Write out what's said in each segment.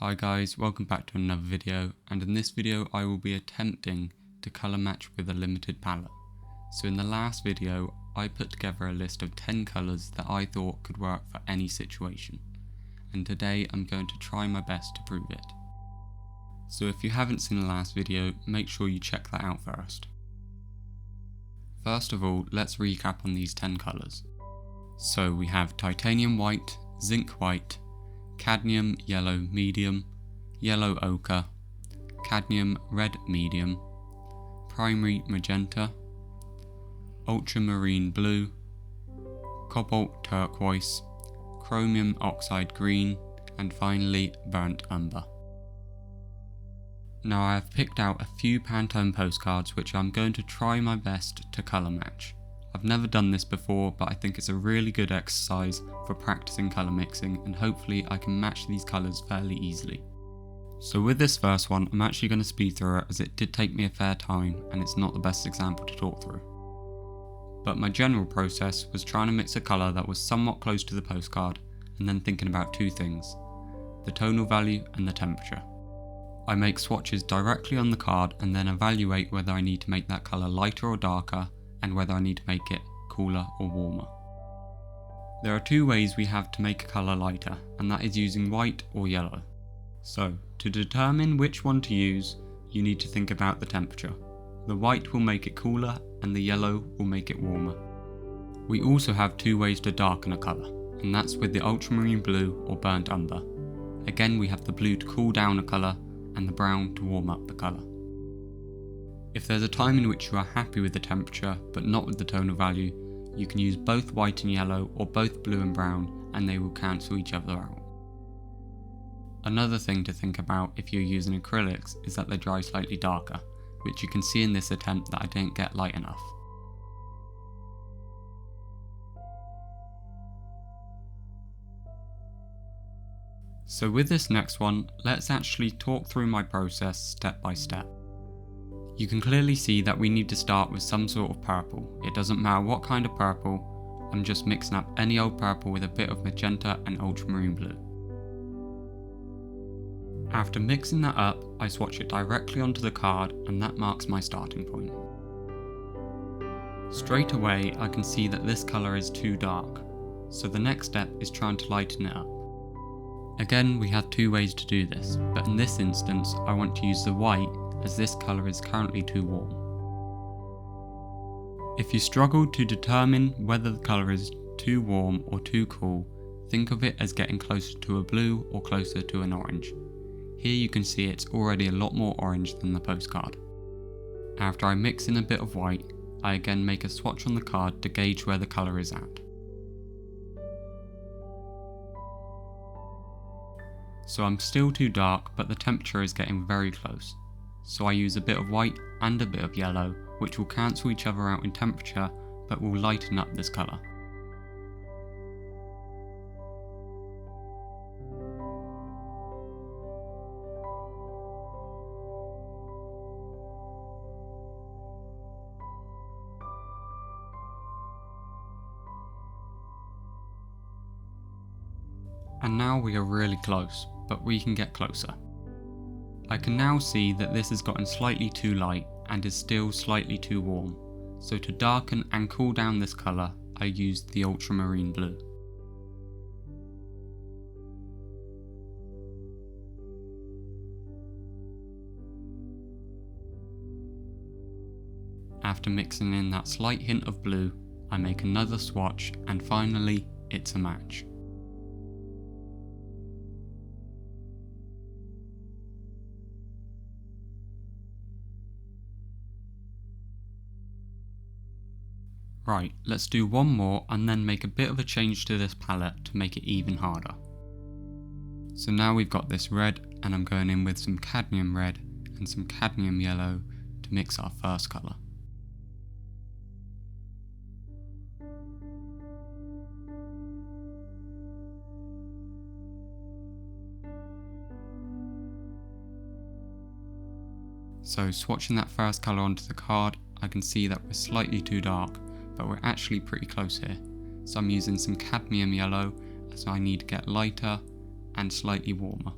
Hi guys, welcome back to another video, and in this video I will be attempting to colour match with a limited palette. So in the last video I put together a list of 10 colours that I thought could work for any situation, and today I'm going to try my best to prove it. So if you haven't seen the last video, make sure you check that out first. First of all, let's recap on these 10 colours. So we have titanium white, zinc white, cadmium yellow medium, yellow ochre, cadmium red medium, primary magenta, ultramarine blue, cobalt turquoise, chromium oxide green, and finally burnt umber. Now I have picked out a few Pantone postcards which I'm going to try my best to colour match. I've never done this before, but I think it's a really good exercise for practicing colour mixing, and hopefully I can match these colours fairly easily. So with this first one, I'm actually going to speed through it as it did take me a fair time and it's not the best example to talk through. But my general process was trying to mix a colour that was somewhat close to the postcard and then thinking about two things: the tonal value and the temperature. I make swatches directly on the card and then evaluate whether I need to make that colour lighter or darker, and whether I need to make it cooler or warmer. There are two ways we have to make a colour lighter, and that is using white or yellow. So, to determine which one to use, you need to think about the temperature. The white will make it cooler and the yellow will make it warmer. We also have two ways to darken a colour, and that's with the ultramarine blue or burnt umber. Again, we have the blue to cool down a colour and the brown to warm up the colour. If there's a time in which you are happy with the temperature but not with the tonal value, you can use both white and yellow or both blue and brown, and they will cancel each other out. Another thing to think about if you're using acrylics is that they dry slightly darker, which you can see in this attempt that I didn't get light enough. So with this next one, let's actually talk through my process step by step. You can clearly see that we need to start with some sort of purple. It doesn't matter what kind of purple, I'm just mixing up any old purple with a bit of magenta and ultramarine blue. After mixing that up, I swatch it directly onto the card, and that marks my starting point. Straight away I can see that this colour is too dark, so the next step is trying to lighten it up. Again, we have two ways to do this, but in this instance I want to use the white as this colour is currently too warm. If you struggle to determine whether the colour is too warm or too cool, think of it as getting closer to a blue or closer to an orange. Here you can see it's already a lot more orange than the postcard. After I mix in a bit of white, I again make a swatch on the card to gauge where the colour is at. So I'm still too dark, but the temperature is getting very close. So I use a bit of white and a bit of yellow, which will cancel each other out in temperature, but will lighten up this colour. And now we are really close, but we can get closer. I can now see that this has gotten slightly too light and is still slightly too warm, so to darken and cool down this colour, I used the ultramarine blue. After mixing in that slight hint of blue, I make another swatch, and finally it's a match. Right, let's do one more and then make a bit of a change to this palette to make it even harder. So now we've got this red, and I'm going in with some cadmium red and some cadmium yellow to mix our first colour. So swatching that first colour onto the card, I can see that we're slightly too dark, but we're actually pretty close here. So I'm using some cadmium yellow as I need to get lighter and slightly warmer.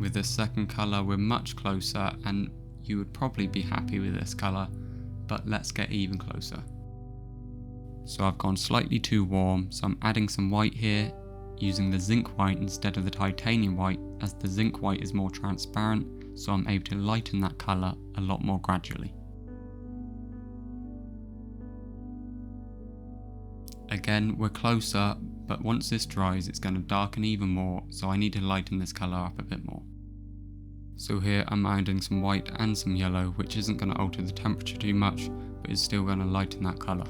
With this second colour we're much closer, and you would probably be happy with this colour, but let's get even closer. So I've gone slightly too warm, so I'm adding some white here, using the zinc white instead of the titanium white, as the zinc white is more transparent, so I'm able to lighten that colour a lot more gradually. Again, we're closer, but once this dries it's going to darken even more, so I need to lighten this colour up a bit more. So here I'm adding some white and some yellow, which isn't going to alter the temperature too much, but is still going to lighten that colour.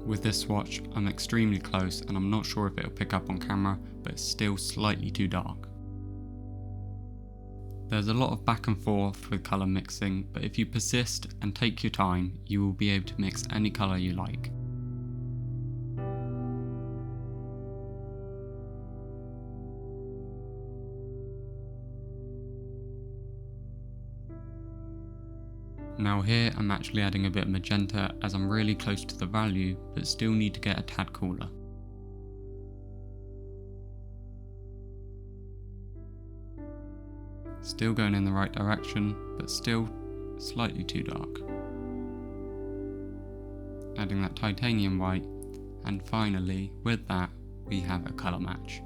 With this swatch, I'm extremely close, and I'm not sure if it'll pick up on camera, but it's still slightly too dark. There's a lot of back and forth with colour mixing, but if you persist and take your time, you will be able to mix any colour you like. Now here I'm actually adding a bit of magenta, as I'm really close to the value, but still need to get a tad cooler. Still going in the right direction, but still slightly too dark. Adding that titanium white, and finally, with that, we have a colour match.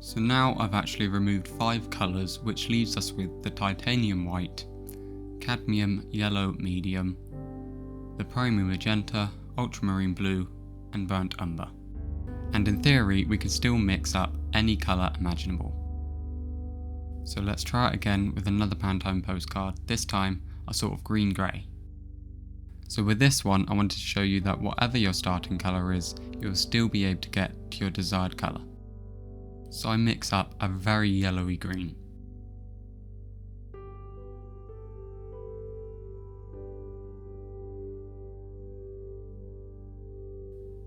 So now I've actually removed 5 colours, which leaves us with the titanium white, cadmium yellow medium, the primary magenta, ultramarine blue, and burnt umber. And in theory we can still mix up any colour imaginable. So let's try it again with another Pantone postcard, this time a sort of green grey. So with this one I wanted to show you that whatever your starting colour is, you'll still be able to get to your desired colour. So I mix up a very yellowy green.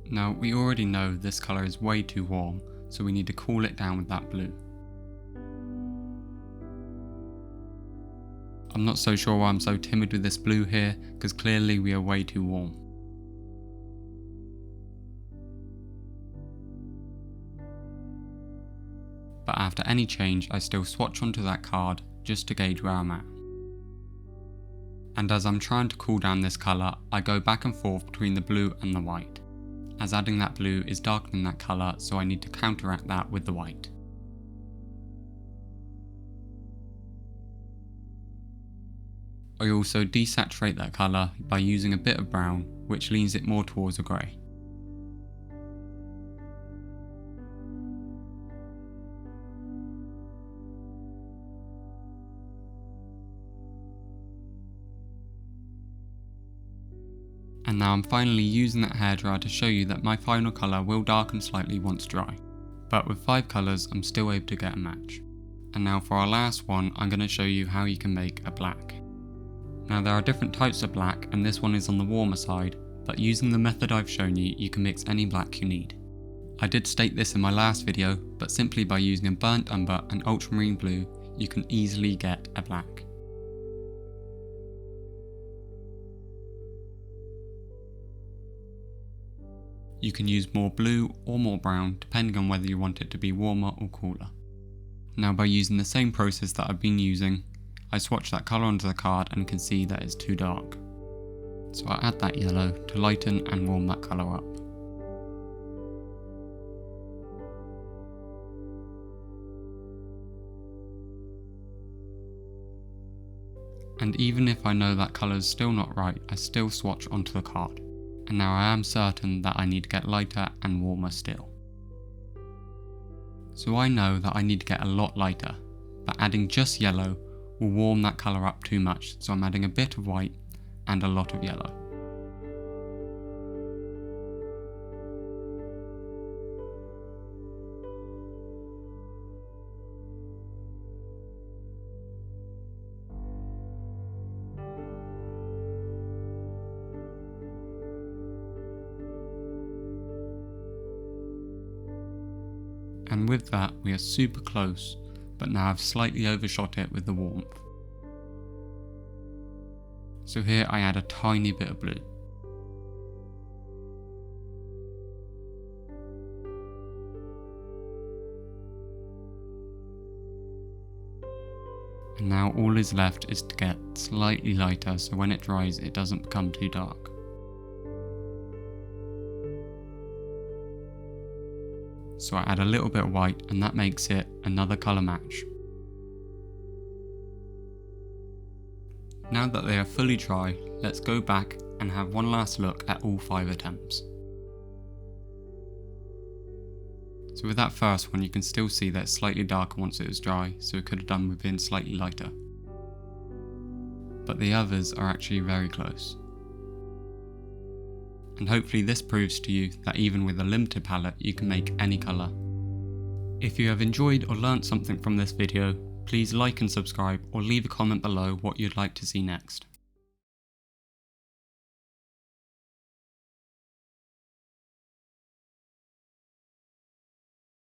Now we already know this colour is way too warm, so we need to cool it down with that blue. I'm not so sure why I'm so timid with this blue here, because clearly we are way too warm. But after any change I still swatch onto that card just to gauge where I'm at. And as I'm trying to cool down this colour, I go back and forth between the blue and the white, as adding that blue is darkening that colour, so I need to counteract that with the white. I also desaturate that colour by using a bit of brown, which leans it more towards a grey. And now I'm finally using that hairdryer to show you that my final colour will darken slightly once dry. But with 5 colours I'm still able to get a match. And now for our last one, I'm going to show you how you can make a black. Now there are different types of black, and this one is on the warmer side, but using the method I've shown you, you can mix any black you need. I did state this in my last video, but simply by using a burnt umber and ultramarine blue, you can easily get a black. You can use more blue or more brown depending on whether you want it to be warmer or cooler. Now by using the same process that I've been using, I swatch that colour onto the card and can see that it's too dark. So I add that yellow to lighten and warm that colour up. And even if I know that colour is still not right, I still swatch onto the card. And now I am certain that I need to get lighter and warmer still. So I know that I need to get a lot lighter, but adding just yellow will warm that colour up too much, so I'm adding a bit of white and a lot of yellow. And with that we are super close, but now I've slightly overshot it with the warmth. So here I add a tiny bit of blue. And now all is left is to get slightly lighter so when it dries it doesn't become too dark. So I add a little bit of white and that makes it another colour match. Now that they are fully dry, let's go back and have one last look at all 5 attempts. So with that first one you can still see that it's slightly darker once it was dry, so it could have done with being slightly lighter. But the others are actually very close. And hopefully this proves to you that even with a limited palette you can make any colour. If you have enjoyed or learnt something from this video, please like and subscribe or leave a comment below what you'd like to see next.